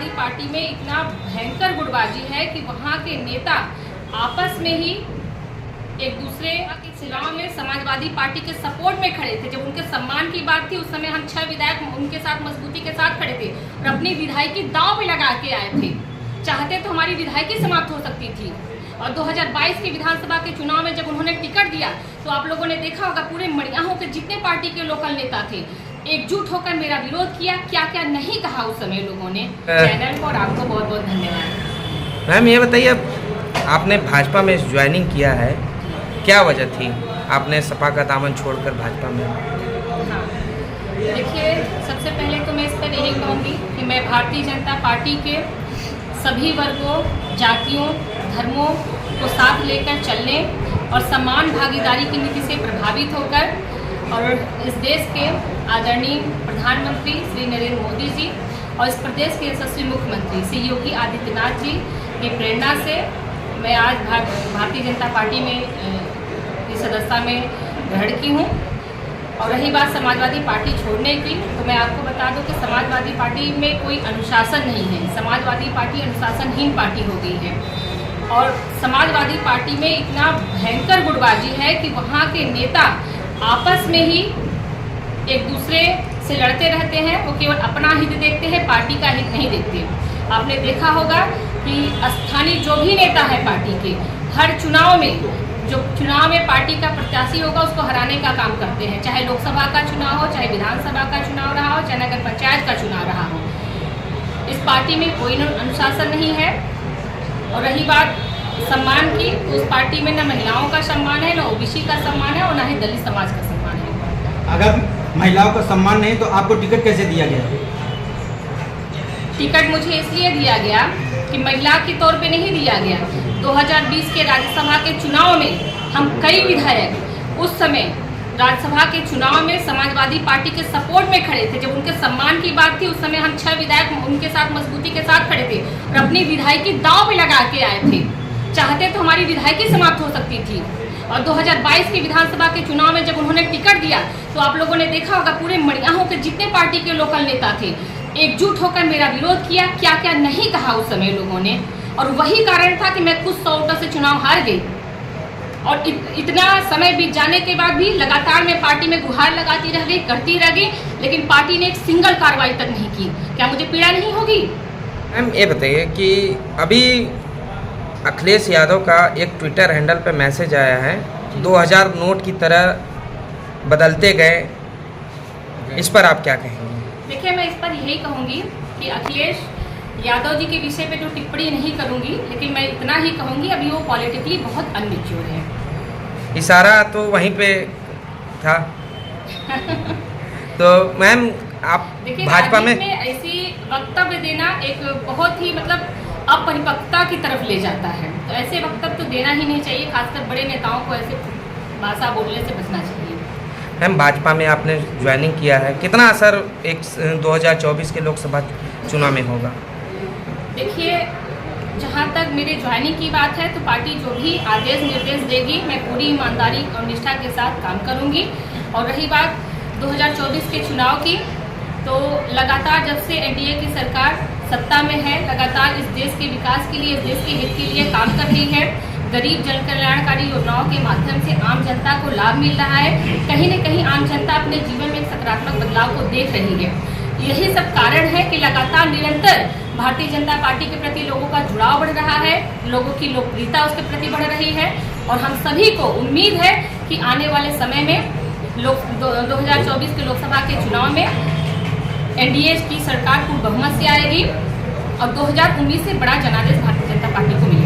Samajwadi party में इतना भयंकर गुटबाजी है कि वहाँ के नेता आपस में ही एक दूसरे के चुनाव में समाजवादी पार्टी के सपोर्ट में खड़े थे। जब उनके सम्मान की बात थी उस समय हम 6 विधायक उनके साथ मजबूती के साथ खड़े थे और अपनी विधायकी दांव पे लगा के आए थे। चाहते तो हमारी विधायकी समाप्त हो सकती थी। और 2022 के विधानसभा के चुनाव में जब उन्होंने टिकट दिया तो आप लोगों ने देखा होगा पूरे मड़ियाहों के जितने पार्टी के लोकल नेता थे एकजुट होकर मेरा विरोध किया। क्या क्या नहीं कहा उस समय लोगों ने। चैनल को और आपको बहुत बहुत धन्यवाद। मैम ये बताइए, आपने भाजपा में ज्वाइनिंग किया है, क्या वजह थी आपने सपा का दामन छोड़कर भाजपा में? हाँ, देखिए सबसे पहले तो मैं इस पर यही कहूँगी कि मैं भारतीय जनता पार्टी के सभी वर्गों, जातियों, धर्मों को साथ लेकर चलने और समान भागीदारी की नीति से प्रभावित होकर और इस देश के आदरणीय प्रधानमंत्री श्री नरेंद्र मोदी जी और इस प्रदेश के यशस्वी मुख्यमंत्री श्री योगी आदित्यनाथ जी की प्रेरणा से मैं आज भारतीय जनता पार्टी में की सदस्यता में ग्रहण की हूँ। और रही बात समाजवादी पार्टी छोड़ने की, तो मैं आपको बता दूं कि समाजवादी पार्टी में कोई अनुशासन नहीं है। समाजवादी पार्टी अनुशासनहीन पार्टी हो गई है और समाजवादी पार्टी में इतना भयंकर गुटबाजी है कि वहाँ के नेता आपस में ही एक दूसरे से लड़ते रहते हैं। वो केवल अपना हित देखते हैं, पार्टी का हित नहीं देखते। आपने देखा होगा कि स्थानीय जो भी नेता है पार्टी के, हर चुनाव में पार्टी का प्रत्याशी होगा उसको हराने का काम करते हैं। चाहे लोकसभा का चुनाव हो, चाहे विधानसभा का चुनाव रहा हो, चाहे नगर पंचायत का चुनाव रहा हो। इस पार्टी में कोई अनुशासन नहीं है। और रही बात सम्मान की, तो उस पार्टी में न महिलाओं का सम्मान है, न ओबीसी का सम्मान है और न ही दलित समाज का सम्मान है। अगर महिलाओं का सम्मान नहीं तो आपको टिकट कैसे दिया गया? टिकट मुझे इसलिए दिया गया कि महिला के तौर पे नहीं दिया गया। 2020 के राज्यसभा के चुनाव में हम कई विधायक उस समय राज्यसभा के चुनाव में समाजवादी पार्टी के सपोर्ट में खड़े थे। जब उनके सम्मान की बात थी उस समय हम 6 विधायक उनके साथ मजबूती के साथ खड़े थे और अपनी विधायकी दांव पे लगा के आए थे। चाहते तो हमारी विधायकी समाप्त हो सकती थी। और 2022 के विधानसभा के चुनाव में जब उन्होंने टिकट दिया तो आप लोगों ने देखा होगा पूरे मड़ियाहों के जितने पार्टी के लोकल नेता थे एकजुट होकर मेरा विरोध किया। क्या क्या नहीं कहा उस समय लोगों ने। और वही कारण था कि मैं कुछ 100 वोटों से चुनाव हार गई। और इतना समय बीत जाने के बाद भी लगातार मैं पार्टी में गुहार लगाती रह गई, करती रह गई, लेकिन पार्टी ने एक सिंगल कार्रवाई तक नहीं की। क्या मुझे पीड़ा नहीं होगी? मैम ये बताइए कि अभी अखिलेश यादव का एक ट्विटर हैंडल पे मैसेज आया है 2000 नोट की तरह बदलते गए, इस पर आप क्या कहेंगे? देखिए मैं इस पर यही कहूँगी कि अखिलेश यादव जी के विषय पे जो टिप्पणी नहीं करूँगी, लेकिन मैं इतना ही कहूँगी अभी वो पॉलिटिकली बहुत अनमेच्योर है। इशारा तो वहीं पे था। तो मैम आप भाजपा में ऐसी वक्तव्य देना एक बहुत ही अपरिपक्वता की तरफ ले जाता है। तो ऐसे वक्तव्य तो देना ही नहीं चाहिए, खासकर बड़े नेताओं को ऐसे भाषा बोलने से बचना चाहिए। मैम भाजपा में आपने ज्वाइनिंग किया है, कितना असर 2024 के लोकसभा चुनाव में होगा? देखिए जहाँ तक मेरे ज्वाइनिंग की बात है तो पार्टी जो भी आदेश निर्देश देगी मैं पूरी ईमानदारी और निष्ठा के साथ काम करूँगी। और रही बात 2024 के चुनाव की, तो लगातार जब से एनडीए की सरकार सत्ता में है लगातार इस देश के विकास के लिए, इस देश के हित के लिए काम कर रही है। गरीब जन कल्याणकारी योजनाओं के माध्यम से आम जनता को लाभ मिल रहा है। कहीं न कहीं आम जनता अपने जीवन में एक सकारात्मक बदलाव को देख रही है। यही सब कारण है कि लगातार निरंतर भारतीय जनता पार्टी के प्रति लोगों का जुड़ाव बढ़ रहा है, लोगों की लोकप्रियता उसके प्रति बढ़ रही है। और हम सभी को उम्मीद है कि आने वाले समय में 2024 के लोकसभा के चुनाव में एनडीए की सरकार पूर्ण बहुमत से आएगी और 2019 से बड़ा जनादेश भारतीय जनता पार्टी को मिलेगा।